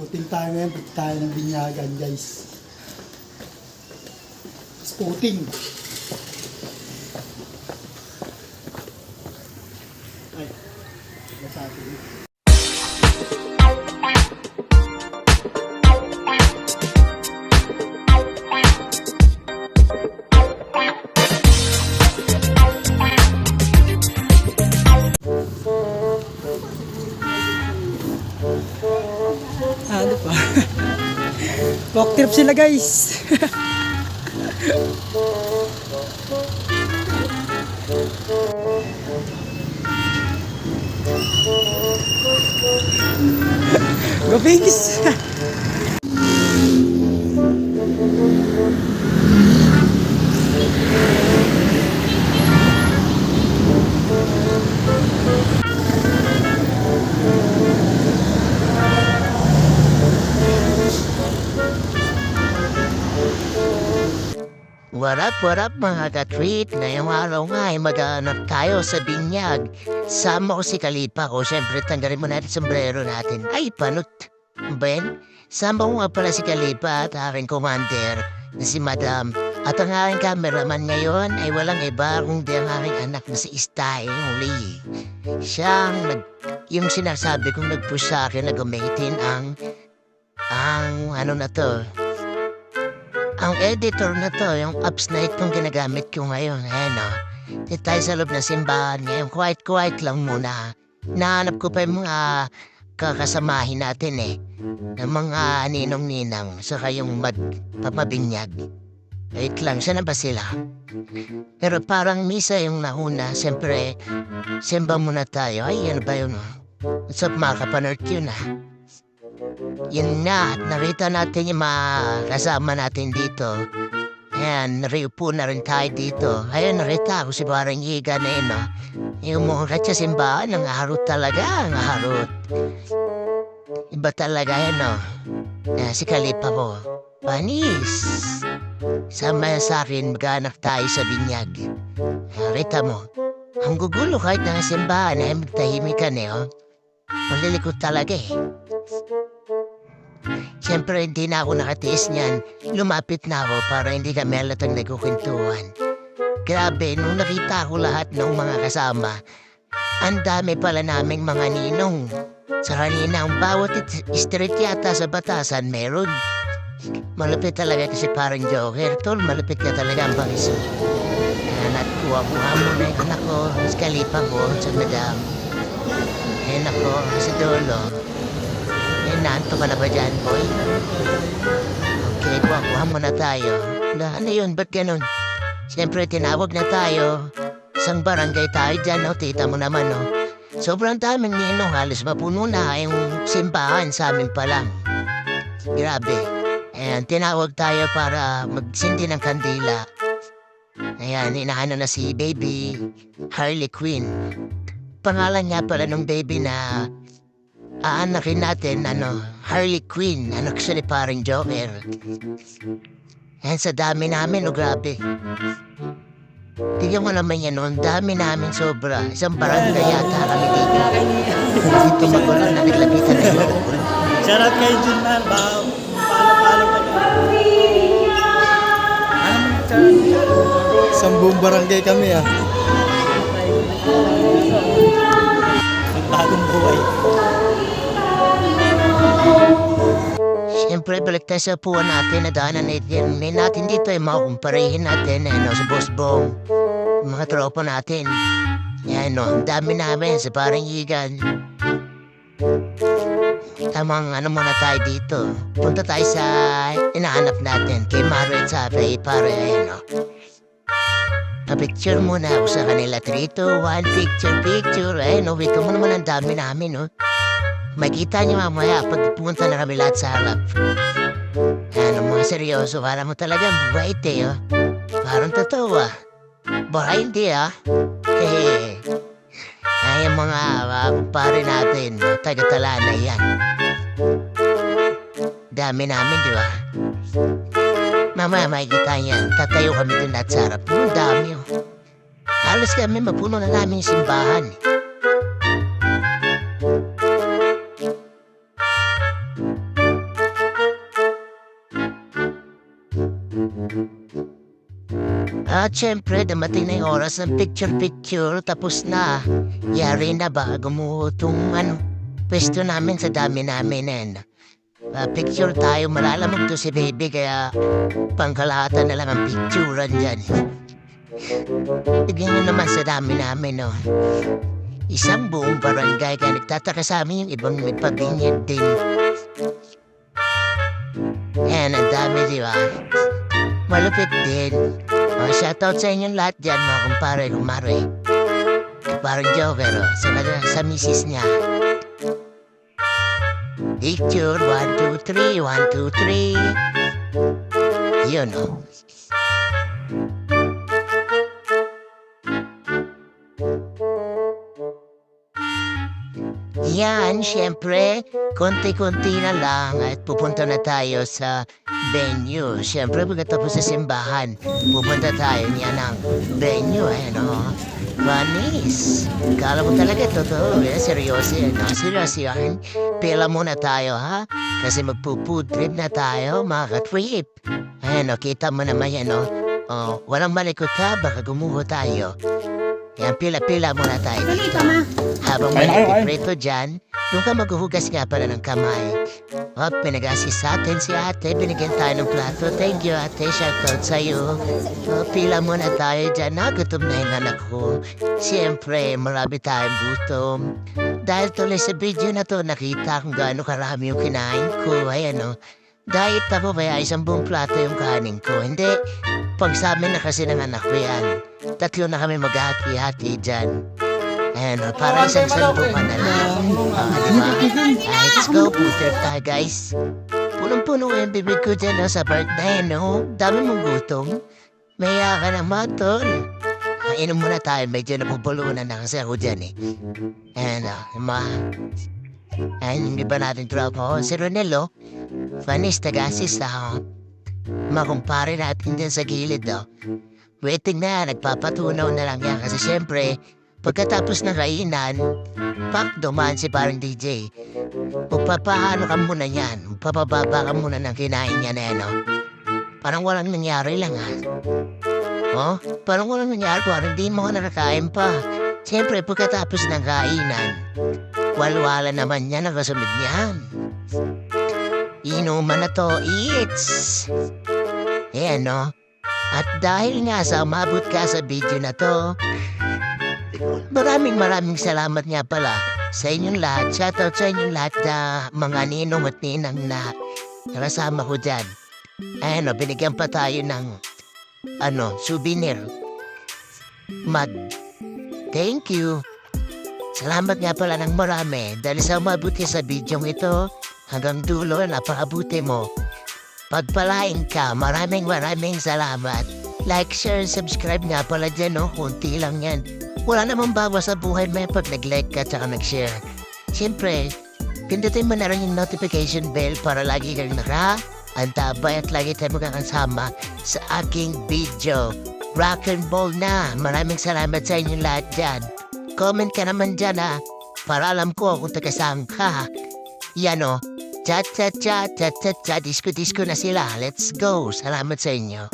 Spotting tayo ngayon, pati tayo ng binyagan guys. Spotting. Ay, masabi. Ano pa? Walk trip sila guys. Go Pigs! What up mga ka-treat? Ngayong araw nga ay maghanap tayo sa binyag. Sama ko si Kalipa ko. Siyempre tanggalin mo natin sombrero natin. Ay, panot. Ben, sama ko nga pala si Kalipa at aking commander na si Madam. At ang aking cameraman ngayon ay walang iba kundi ang aking anak na si Istayeng Lee. Yung sinasabi kong nag-push sa akin na gamitin ang ano na to. Ang editor na to, yung apps na itong ginagamit ko ngayon, Dito tayo sa loob ng simbahan ngayon, quiet lang muna. Nahanap ko pa yung mga kakasamahin natin ng mga ninong-ninang, saka yung magpapabinyag. Wait lang, saan na ba sila? Pero parang misa yung nauna, siyempre, simba muna tayo. Ay, ano ba yun? What's up mga kapanort yun Yun na, nakita natin yung mga kasama natin dito. Ayan, nariupo na rin tayo dito. Ayun, narita ako si Barang Yiga na yun, Yung mga katsa simbahan, ang harot talaga, ang harot. Iba talaga yan, si Kalipa ko. Panis! Sama sa akin, maghanap tayo sa binyag. Narita mo, ang gugulo kahit na simbahan, magtahimik ka Malilikot talaga Siyempre, hindi na ako nakatiis niyan. Lumapit na ako para hindi kami halatang nagkukwentuhan. Grabe, nung nakita ko lahat ng mga kasama, ang dami pala naming mga ninong. Sa kanina, ang bawat street yata sa Batasan meron. Malapit talaga kasi parang Joker. Tol, malapit ka talaga ang bangiso. At kuha-kuha mo na yung anak ko, sa Kalipa ko, sa Madam. Ayan ako, sa dulo. Naanto ka na ba dyan, boy? Okay, kuha mo na tayo. Ano yun? Ba't ganun? Siyempre, tinawag na tayo. Isang barangay tayo dyan, Tita mo naman, Sobrang daming ninong. Halos mapuno na yung simbahan sa amin pa lang. Grabe. Ayan, tinawag tayo para magsindi ng kandila. Ayan, inaano na si Baby Harley Quinn. Pangalan niya pala nung baby na aanakin natin, Harley Quinn, actually parang Joker. Yan sa dami namin, grabe. Tignan mo naman yan, dami namin sobra. Isang barangay yata kami dito. Dito magulo na naglapitan na yun. Shoutout kay Junman, palo-palo ka na. Isang buong barangay kami, Bagong buhay. Siyempre, balik tayo sa upuan natin, nadaanan natin dito, makukumparehin natin, sa Boss Bong, mga tropa natin. Yan, ang dami namin sa parang Yigan. Tamang muna tayo dito. Punta tayo sa inahanap natin, kay Maro at Sabi, pare, Pa-picture muna ako sa kanila. 3, 2, 1, picture. Wait mo naman ang dami namin, Makita niyo mamaya pag pumunta na kami lahat sa harap. Mga seryoso, para mo talagang bait Parang totoo Baka hindi yung mga kumpare natin, taga-Talana yan. Dami namin, di ba? Mamaya makikita niyan, tatayo kami dun at sa harap. Ang dami Halos kami mapuno na namin yung simbahan At syempre, dumating na yung oras ng picture-picture, tapos na. Yari na ba, gumuho tong pwesto namin sa dami namin. Picture tayo, malalamog to si baby, kaya pangkalahatan na lang ang picturean dyan. Tignan nyo naman sa dami namin, no? Isang buong barangay, kaya nagtataka sa amin yung ibang may pabinyag din. Yan, ang dami, di ba? Malupit din. Shoutout sa inyong lahat dyan, mga kumare. Parang Joker, sa misis niya. Picture, 1, 2, 3, 1, 2, 3. Yun, oh. Yan, syempre, konti-konti na lang at pupunta na tayo sa venue. Syempre, pagkatapos sa simbahan, pupunta tayo niya ng venue, Vanis, kala mo talaga totoo, seryoso yan, no? Seryoso yan. Pila muna tayo, ha? Kasi magpo-food trip na tayo, mga ka-trip. Kita mo naman yan, no? Walang malikot ha, baka gumuho tayo. Yan, pila-pila muna tayo dito. Habang may nagpiprito dyan, doon ka maghuhugas nga pala ng kamay. Pinag-assist sa atin si ate, binigyan tayo ng plato. Thank you ate, shoutout sa'yo. Pila muna tayo dyan, nagutom na yung anak ko. Siyempre, marami tayong gutom. Dahil tuloy sa video na to, nakita kung gaano karami yung kinain ko. Diet ako kaya isang buong plato yung kanin ko. Hindi, pag sa amin na kasi ng anak ko yan. 3 na kami maghati-hati dyan. Para isang sandukan na lang. Diba? Let's go, puter tayo guys. Punong-puno yung bibig ko dyan sa birthday, no? Dami mong gutom. Maya ka naman, tol. Inom muna tayo, medyo napupulunan na kasi ako dyan yung iba natin tropa si Ronelo. Vanis, taga-assist makumpare natin dyan sa gilid, Waiting na, nagpapatunaw na lang yan kasi syempre, pagkatapos ng kainan, dumaan si parang DJ. Papaano ka muna yan, papababa ka muna ng kinain niya Parang walang nangyari lang parang walang nangyari, parang hindi mo nakakain pa. Syempre, pagkatapos ng kainan, walwala naman yan ang kasunod niyan. Inuman na to, eats! At dahil nga sa umabot ka sa video na to, maraming salamat nga pala sa inyong lahat. Shoutout sa inyong lahat na mga ninong at ninang na nakasama ko dyan. Binigyan pa tayo ng souvenir. Thank you. Salamat nga pala ng marami dahil sa umabot ka sa video ito hanggang dulo, napakabuti mo. Pagpalain ka, maraming salamat. Like, share, subscribe nga pala dyan, kunti lang yan. Wala namang bawas sa buhay mo pag nag-like ka at nag-share. Siyempre, pindutin mo na rin yung notification bell para lagi kang naka-antabay at lagi tayo magkakasama sa aking video. Rock and roll na. Maraming salamat sa inyong lahat dyan. Comment ka naman dyan para alam ko kung taga-saan ka. Yan cha-cha-cha, disco-disco na sila. Let's go. Salamat sa inyo.